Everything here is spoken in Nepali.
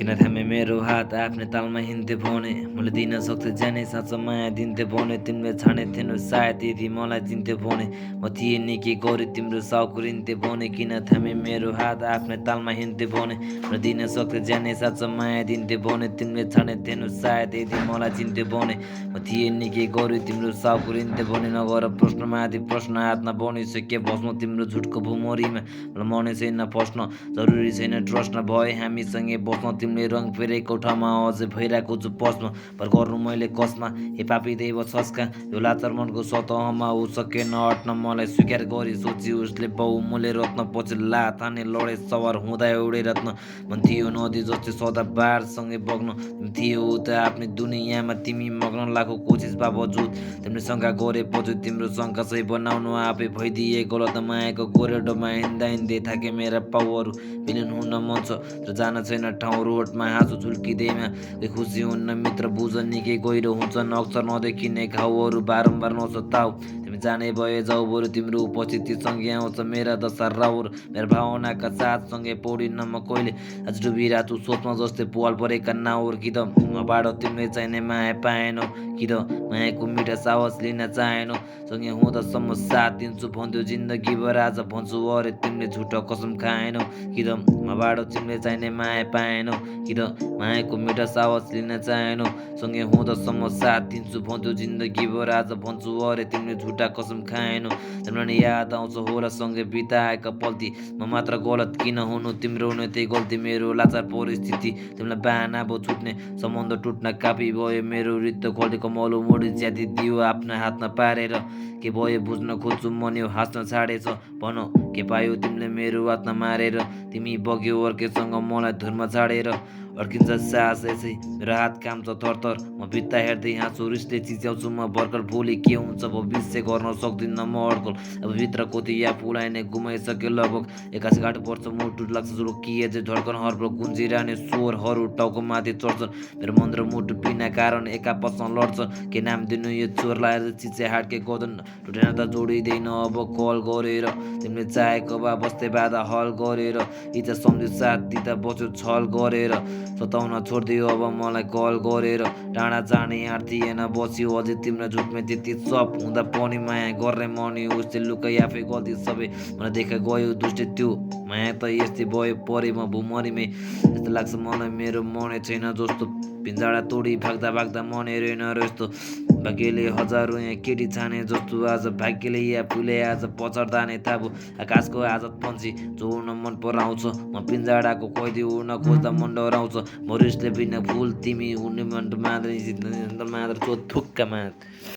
किन थामे मेरो हात आफ्नै तालमा हिँड्थे भने मैले दिन सक्थे जाने साँचो माया दिन्थे भने तिमीले छाने थिएनौ सायद यदि मलाई चिन्थे भने म थिएँ नि के गरी तिम्रो साउकुरिन्थे भने किन थामे मेरो हात आफ्नै तालमा हिँड्थे भने मैले दिन सक्थे जाने साँचो माया दिन्थे भने तिमीले छाने थिएनौ सायद यदि मलाई चिन्थे भने म थिएँ नि के गरी तिम्रो साउकुरिन्थे भने नगर प्रश्नमाथि प्रश्न हातमा बनिसके बस्नु तिम्रो झुटको भुमरीमा मलाई मनै छैन फस्न जरुरी छैन ट्रस्ट भए हामीसँगै बस्न तिमीले रङ फेरेको ठाउँमा अझै भइरहेको छु प्रश्न पर गर्नु मैले कसमा हे पापी देव छस्का यो लाचार मनको सतहमा ऊ सकेन अट्न मलाई स्वीकार गरी सोची उसले बहुमूल्य रत्न पछि लात हाने लडे सवार हुँदा एउटै रत्न मन थियो नदी जस्तै सदा बारसँगै बग्न तिमी थियो उता आफ्नै दुनियाँमा तिमी मग्न लाखौँ कोसिस बावजुद तिमीले शङ्का गरेपछि तिम्रो शङ्का सही बनाउनु आफै भइदिए गलत मायाको गोरेटोमा हिँड्दा हिँड्दै थाके मेरा पाउहरू विलिन हुन मन छ र जान छैन ठाउँ रोडमा हाँसो झुल्किँदैमा कोही खुसी हुन्न मित्र बुझ निकै गहिरो हुन्छन् अक्सर नदेखिने घाउहरू बारम्बार नसताउ तिमी जाने भए जाऊ बरु तिम्रो उपस्थितिसँगै आउँछ मेरा दशा राउर मेरा भावनाका साथसँगै पौडिन म कहिले आज डुबिरहेको छु सोचमा जस्तै पुवाल परेका नाउर कि त मबाट तिमीले चाहिने माया पाएनौ कि त मायाको मिठा साहस लिन चाहेनौ सँगै हुँदासम्म साथ दिन्छु भन्थ्यो जिन्दगीभर आज भन्छु अरे तिमीले झुटो कसम खाएनौ कि त मबाट तिमीले चाहिने माया पाएनौ कि त मायाको मिठा साहस लिन चाहेनौ सँगै हुँदासम्म साथ दिन्छु भन्थ्यो जिन्दगीभर आज भन्छु अरे तिमीले झुटा कसम खाएनौ तिमीलाई याद आउँछ होला सँगै बिताएका पल्ती म मात्र गलत किन हुनु तिम्रो नै त्यही गल्ती मेरो लाचार परिस्थिति तिमीलाई बाहना भो छुट्ने सम्बन्ध टुट्न कापी भयो मेरो रित्तो खोल्टेको मलो मोडी ज्याति दियो आफ्नो हातमा पारेर के भयो बुझ्न खोज्छु मन यो हाँस्न छाडेछ भन के पायो तिमीले मेरो हातमा मारेर तिमी बग्यो अर्केसँग मलाई धुरमा छाडेर अड्किन्छ सास यसै मेरो हात काम्छ थरथर म भित्ता हेर्दै हाँसु रिसले चिच्याउँछु म भर्खर भोलि के हुन्छ भविष्य गर्न सक्दिनँ म अड्कल अब भित्र कोती या फुलाइ नै गुमाइसके लगभग 81 वर्ष मुटु लाग्छ रोकिए चाहिँ धड्कन हरपल गुन्जिरहने स्वरहरू टाउको माथि चढ्छन् मेरो मन र मुटु बिना कारण एकापसमा लड्छन् के नाम दिनु यो चोरलाई चिचे हाटके गदन टुटेन त जोडिँदैन अब कल गरेर तिमीले चाहेको भए बस्दै बाधा हल गरेर इच्छा सम्झि साथ दिँदा बस्यो छल गरेर सताउन छोडिदियो अब मलाई कल गरेर टाढा जाने आँट थिएन बस्यो अझै तिम्रो झुटमै त्यति सब हुँदा पनि माया गर्ने मनी उसले लुकाइ आफै गल्ती सबै मलाई देखा गयो दुष्टै त्यो माया त यस्तै भयो परे म भुमरीमै यस्तो लाग्छ मलाई मेरो मनै छैन जस्तो पिन्जाडा तोडी भाग्दा भाग्दा मनै रहेन यस्तो भाग्यले हजारौँ यहाँ केटी छाने जस्तो आज भाग्यले या फुले आज पछाड्दा नै थाबु आकाशको आजाद पन्छी जो उड्न मन पराउँछ म पिन्जाडाको कैदी उड्न खोज्दा मन डराउँछ म रिसले बिना फुल तिमी उड्ने मन मात्र चो थुक्का मात्र